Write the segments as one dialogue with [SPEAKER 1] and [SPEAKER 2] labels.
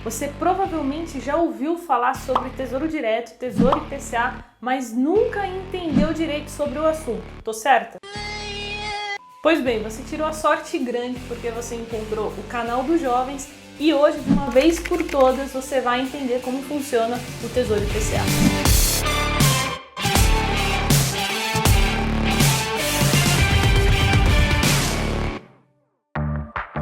[SPEAKER 1] Você provavelmente já ouviu falar sobre Tesouro Direto, Tesouro IPCA, mas nunca entendeu direito sobre o assunto. Tô certa? Pois bem, você tirou a sorte grande porque você encontrou o canal dos jovens e hoje, de uma vez por todas, você vai entender como funciona o Tesouro IPCA.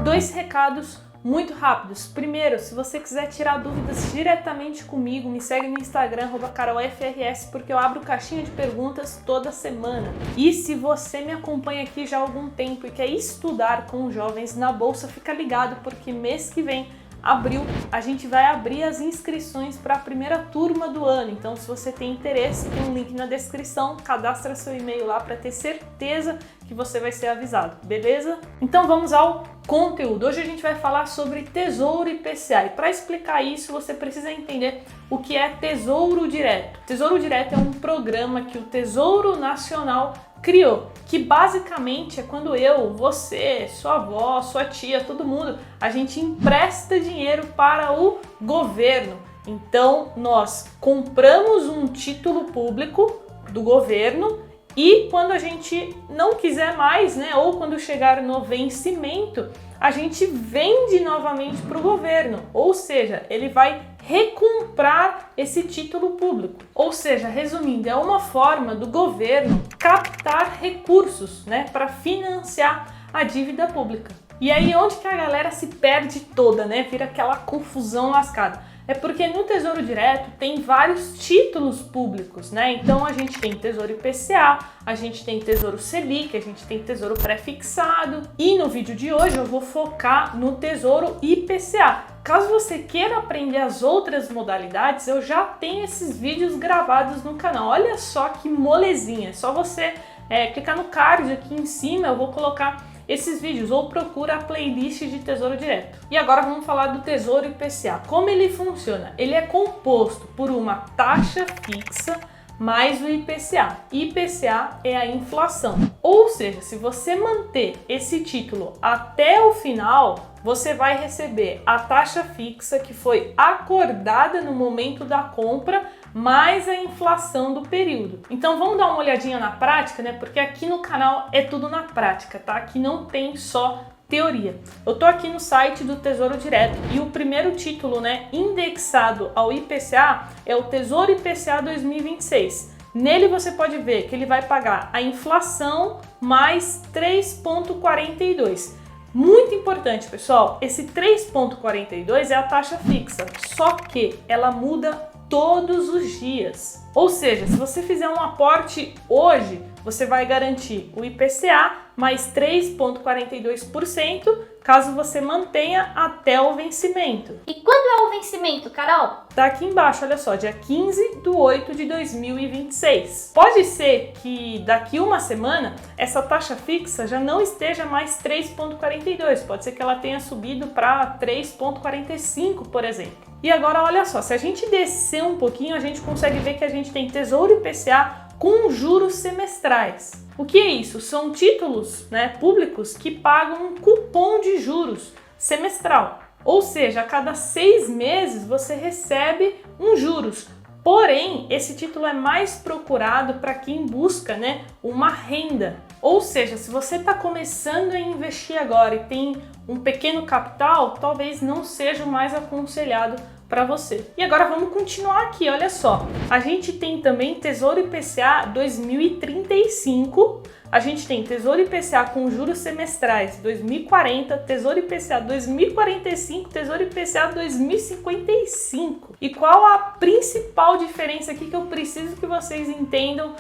[SPEAKER 1] Dois recados muito rápidos. Primeiro, se você quiser tirar dúvidas diretamente comigo, me segue no Instagram, @carolfrs, porque eu abro caixinha de perguntas toda semana. E se você me acompanha aqui já há algum tempo e quer estudar com jovens na Bolsa, fica ligado, porque mês que vem, abril, a gente vai abrir as inscrições para a primeira turma do ano. Então, se você tem interesse, tem um link na descrição, cadastra seu e-mail lá para ter certeza que você vai ser avisado, beleza? Então vamos ao conteúdo. Hoje a gente vai falar sobre Tesouro IPCA. E para explicar isso, você precisa entender o que é Tesouro Direto. Tesouro Direto é um programa que o Tesouro Nacional criou, que basicamente é quando eu, você, sua avó, sua tia, todo mundo, a gente empresta dinheiro para o governo. Então nós compramos um título público do governo e quando a gente não quiser mais, né, ou quando chegar no vencimento, a gente vende novamente para o governo, ou seja, ele vai recomprar esse título público. Ou seja, resumindo, é uma forma do governo captar recursos, né, para financiar a dívida pública. E aí onde que a galera se perde toda, né, vira aquela confusão lascada. É porque no Tesouro Direto tem vários títulos públicos, né? Então a gente tem Tesouro IPCA, a gente tem Tesouro Selic, a gente tem Tesouro Pré-fixado. E no vídeo de hoje eu vou focar no Tesouro IPCA. Caso você queira aprender as outras modalidades, eu já tenho esses vídeos gravados no canal. Olha só que molezinha, é só você clicar no card aqui em cima, eu vou colocar esses vídeos, ou procura a playlist de Tesouro Direto. E agora vamos falar do Tesouro IPCA. Como ele funciona? Ele é composto por uma taxa fixa mais o IPCA. IPCA é a inflação. Ou seja, se você manter esse título até o final, você vai receber a taxa fixa que foi acordada no momento da compra, mais a inflação do período. Então vamos dar uma olhadinha na prática, né? Porque aqui no canal é tudo na prática, tá? Aqui não tem só teoria. Eu tô aqui no site do Tesouro Direto e o primeiro título, né, indexado ao IPCA é o Tesouro IPCA 2026. Nele você pode ver que ele vai pagar a inflação mais 3,42. Muito importante, pessoal, esse 3,42 é a taxa fixa, só que ela muda todos os dias. Ou seja, se você fizer um aporte hoje, você vai garantir o IPCA mais 3,42%, caso você mantenha até o vencimento.
[SPEAKER 2] E quando é o vencimento, Carol?
[SPEAKER 1] Tá aqui embaixo, olha só, dia 15/8/2026. Pode ser que daqui uma semana essa taxa fixa já não esteja mais 3,42, pode ser que ela tenha subido para 3,45, por exemplo. E agora olha só, se a gente descer um pouquinho, a gente consegue ver que a gente tem Tesouro IPCA com juros semestrais. O que é isso? São títulos, né, públicos que pagam um cupom de juros semestral. Ou seja, a cada 6 meses você recebe um juros. Porém, esse título é mais procurado para quem busca, né, uma renda. Ou seja, se você está começando a investir agora e tem um pequeno capital, talvez não seja o mais aconselhado para você. E agora vamos continuar aqui, olha só. A gente tem também Tesouro IPCA 2035, a gente tem Tesouro IPCA com juros semestrais 2040, Tesouro IPCA 2045, Tesouro IPCA 2055. E qual a principal diferença aqui que eu preciso que vocês entendam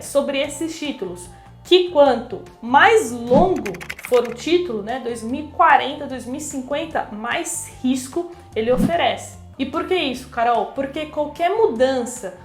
[SPEAKER 1] sobre esses títulos? Que quanto mais longo for o título, né, 2040, 2050, mais risco ele oferece. E por que isso, Carol? Porque qualquer mudança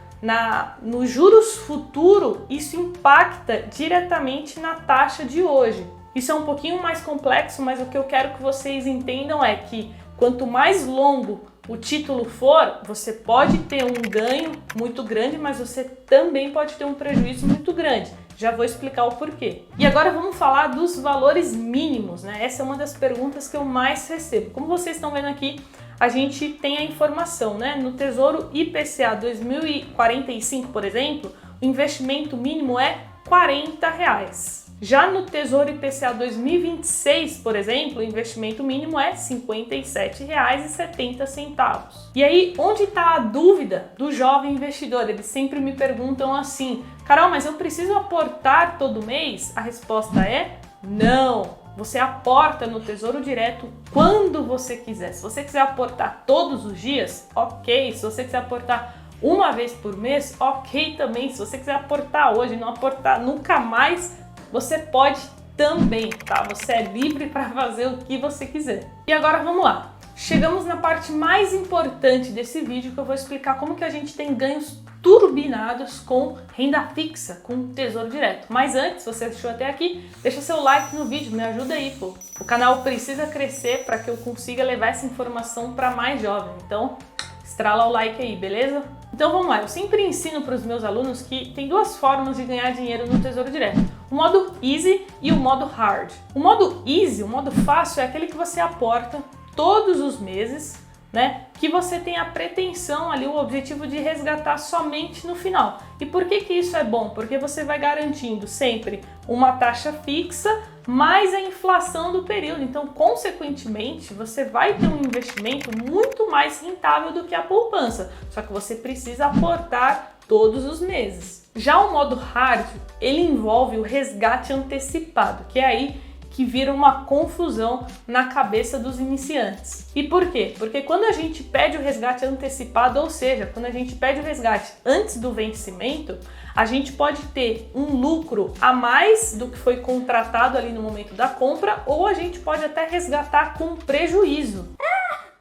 [SPEAKER 1] no juros futuro, isso impacta diretamente na taxa de hoje. Isso é um pouquinho mais complexo, mas o que eu quero que vocês entendam é que quanto mais longo o título for, você pode ter um ganho muito grande, mas você também pode ter um prejuízo muito grande. Já vou explicar o porquê. E agora vamos falar dos valores mínimos, né? Essa é uma das perguntas que eu mais recebo. Como vocês estão vendo aqui, a gente tem a informação, né? No Tesouro IPCA 2045, por exemplo, o investimento mínimo é R$40. Já no Tesouro IPCA 2026, por exemplo, o investimento mínimo é R$ 57,70. E aí, onde está a dúvida do jovem investidor? Eles sempre me perguntam assim: Carol, mas eu preciso aportar todo mês? A resposta é não. Você aporta no Tesouro Direto quando você quiser. Se você quiser aportar todos os dias, ok. Se você quiser aportar uma vez por mês, ok também. Se você quiser aportar hoje e não aportar nunca mais, você pode também, tá? Você é livre para fazer o que você quiser. E agora vamos lá. Chegamos na parte mais importante desse vídeo, que eu vou explicar como que a gente tem ganhos turbinados com renda fixa, com Tesouro Direto. Mas antes, se você assistiu até aqui, deixa seu like no vídeo, me ajuda aí, pô. O canal precisa crescer para que eu consiga levar essa informação para mais jovens. Então, estrala o like aí, beleza? Então vamos lá, eu sempre ensino para os meus alunos que tem duas formas de ganhar dinheiro no Tesouro Direto. O modo Easy e o modo Hard. O modo Easy, o modo fácil, é aquele que você aporta todos os meses, né? Que você tem a pretensão ali, o objetivo de resgatar somente no final. E por que que isso é bom? Porque você vai garantindo sempre uma taxa fixa mais a inflação do período. Então, consequentemente, você vai ter um investimento muito mais rentável do que a poupança. Só que você precisa aportar todos os meses. Já o modo Hard, ele envolve o resgate antecipado, que é aí que vira uma confusão na cabeça dos iniciantes. E por quê? Porque quando a gente pede o resgate antecipado, ou seja, quando a gente pede o resgate antes do vencimento, a gente pode ter um lucro a mais do que foi contratado ali no momento da compra, ou a gente pode até resgatar com prejuízo.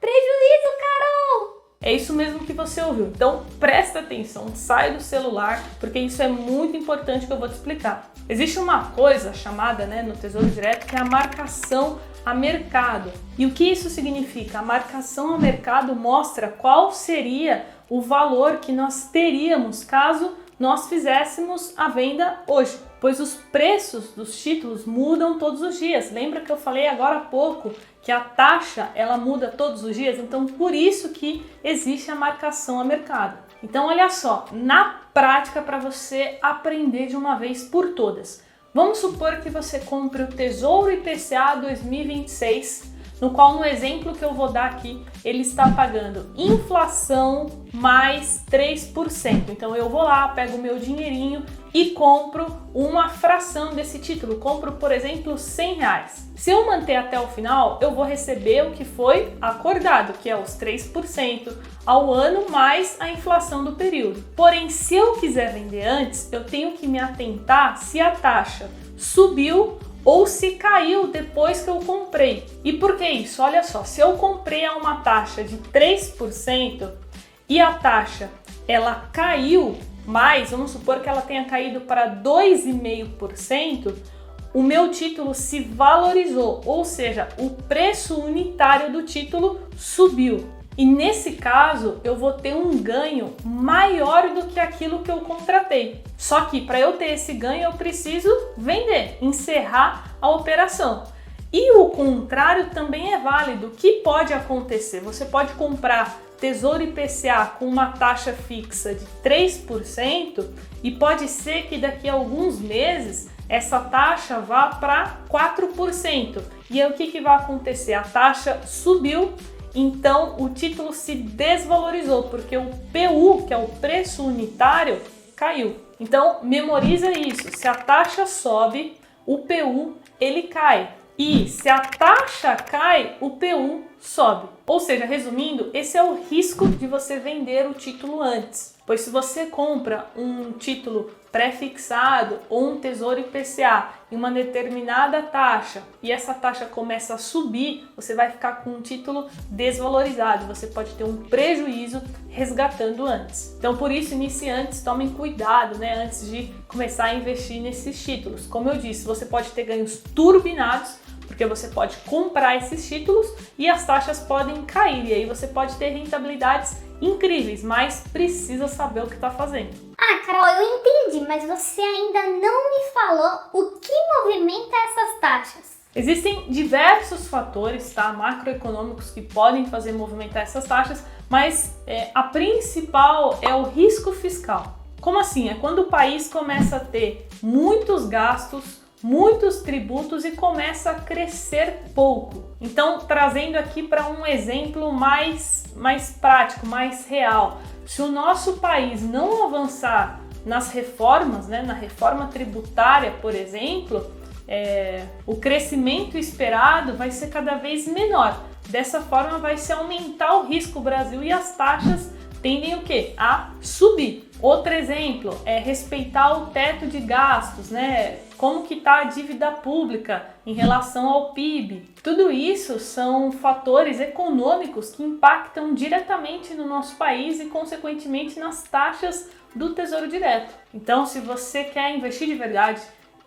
[SPEAKER 2] Prejuízo, Carol!
[SPEAKER 1] É isso mesmo que você ouviu. Então presta atenção, sai do celular, porque isso é muito importante que eu vou te explicar. Existe uma coisa chamada, né, no Tesouro Direto, que é a marcação a mercado. E o que isso significa? A marcação a mercado mostra qual seria o valor que nós teríamos caso nós fizéssemos a venda hoje, pois os preços dos títulos mudam todos os dias. Lembra que eu falei agora há pouco que a taxa ela muda todos os dias? Então por isso que existe a marcação a mercado. Então olha só, na prática, para você aprender de uma vez por todas, vamos supor que você compre o Tesouro IPCA 2026, no qual no exemplo que eu vou dar aqui, ele está pagando inflação mais 3%. Então eu vou lá, pego o meu dinheirinho e compro uma fração desse título. Compro, por exemplo, R$100. Se eu manter até o final, eu vou receber o que foi acordado, que é os 3% ao ano mais a inflação do período. Porém, se eu quiser vender antes, eu tenho que me atentar se a taxa subiu ou se caiu depois que eu comprei. E por que isso? Olha só, se eu comprei a uma taxa de 3% e a taxa ela caiu mais, vamos supor que ela tenha caído para 2,5%, o meu título se valorizou, ou seja, o preço unitário do título subiu. E nesse caso, eu vou ter um ganho maior do que aquilo que eu contratei. Só que para eu ter esse ganho, eu preciso vender, encerrar a operação. E o contrário também é válido. O que pode acontecer? Você pode comprar Tesouro IPCA com uma taxa fixa de 3% e pode ser que daqui a alguns meses essa taxa vá para 4%. E aí o que vai acontecer? A taxa subiu, então o título se desvalorizou, porque o PU, que é o preço unitário, caiu. Então memoriza isso, se a taxa sobe, o PU ele cai. E se a taxa cai, o PU sobe. Ou seja, resumindo, esse é o risco de você vender o título antes. Pois se você compra um título pré-fixado ou um Tesouro IPCA em uma determinada taxa e essa taxa começa a subir, você vai ficar com um título desvalorizado. Você pode ter um prejuízo resgatando antes. Então, por isso, iniciantes, tomem cuidado, né, antes de começar a investir nesses títulos. Como eu disse, você pode ter ganhos turbinados, porque você pode comprar esses títulos e as taxas podem cair, e aí você pode ter rentabilidades incríveis, mas precisa saber o que está fazendo.
[SPEAKER 2] Ah, Carol, eu entendi, mas você ainda não me falou o que movimenta essas taxas.
[SPEAKER 1] Existem diversos fatores, tá, macroeconômicos que podem fazer movimentar essas taxas, mas a principal é o risco fiscal. Como assim? É quando o país começa a ter muitos gastos, muitos tributos e começa a crescer pouco. Então, trazendo aqui para um exemplo mais prático, mais real. Se o nosso país não avançar nas reformas, né, na reforma tributária, por exemplo, o crescimento esperado vai ser cada vez menor. Dessa forma, vai se aumentar o risco do Brasil e as taxas tendem o quê? A subir. Outro exemplo é respeitar o teto de gastos, né? Como que está a dívida pública em relação ao PIB. Tudo isso são fatores econômicos que impactam diretamente no nosso país e, consequentemente, nas taxas do Tesouro Direto. Então, se você quer investir de verdade,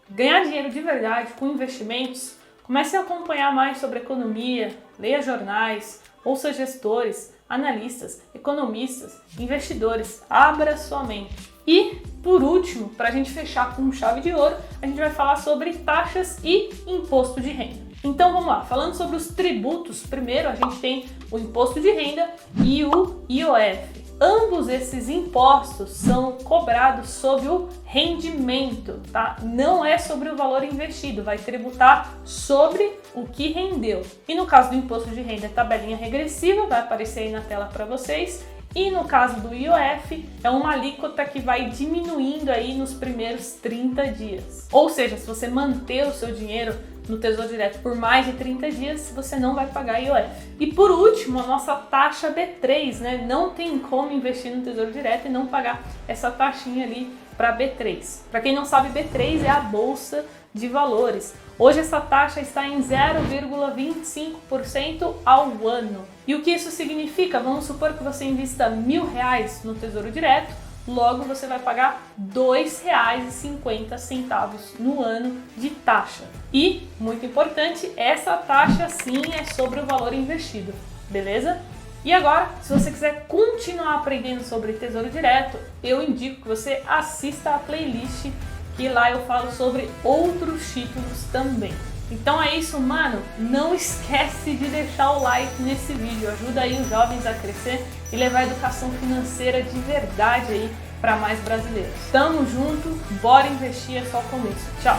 [SPEAKER 1] ganhar dinheiro de verdade com investimentos, comece a acompanhar mais sobre economia, leia jornais, ouça gestores, analistas, economistas, investidores, abra sua mente. E, por último, para a gente fechar com chave de ouro, a gente vai falar sobre taxas e imposto de renda. Então vamos lá, falando sobre os tributos, primeiro a gente tem o imposto de renda e o IOF. Ambos esses impostos são cobrados sobre o rendimento, tá? Não é sobre o valor investido, vai tributar sobre o que rendeu. E no caso do imposto de renda, é tabelinha regressiva, vai aparecer aí na tela para vocês. E no caso do IOF, é uma alíquota que vai diminuindo aí nos primeiros 30 dias. Ou seja, se você manter o seu dinheiro no Tesouro Direto por mais de 30 dias, você não vai pagar IOF. E por último, a nossa taxa B3, né? Não tem como investir no Tesouro Direto e não pagar essa taxinha ali para B3. Para quem não sabe, B3 é a Bolsa de Valores. Hoje essa taxa está em 0,25% ao ano. E o que isso significa? Vamos supor que você invista R$1.000 no Tesouro Direto, logo você vai pagar R$2,50 no ano de taxa. E, muito importante, essa taxa sim é sobre o valor investido, beleza? E agora, se você quiser continuar aprendendo sobre Tesouro Direto, eu indico que você assista a playlist, que lá eu falo sobre outros títulos também. Então é isso, mano. Não esquece de deixar o like nesse vídeo. Ajuda aí os jovens a crescer e levar a educação financeira de verdade aí para mais brasileiros. Tamo junto, bora investir, é só o começo. Tchau!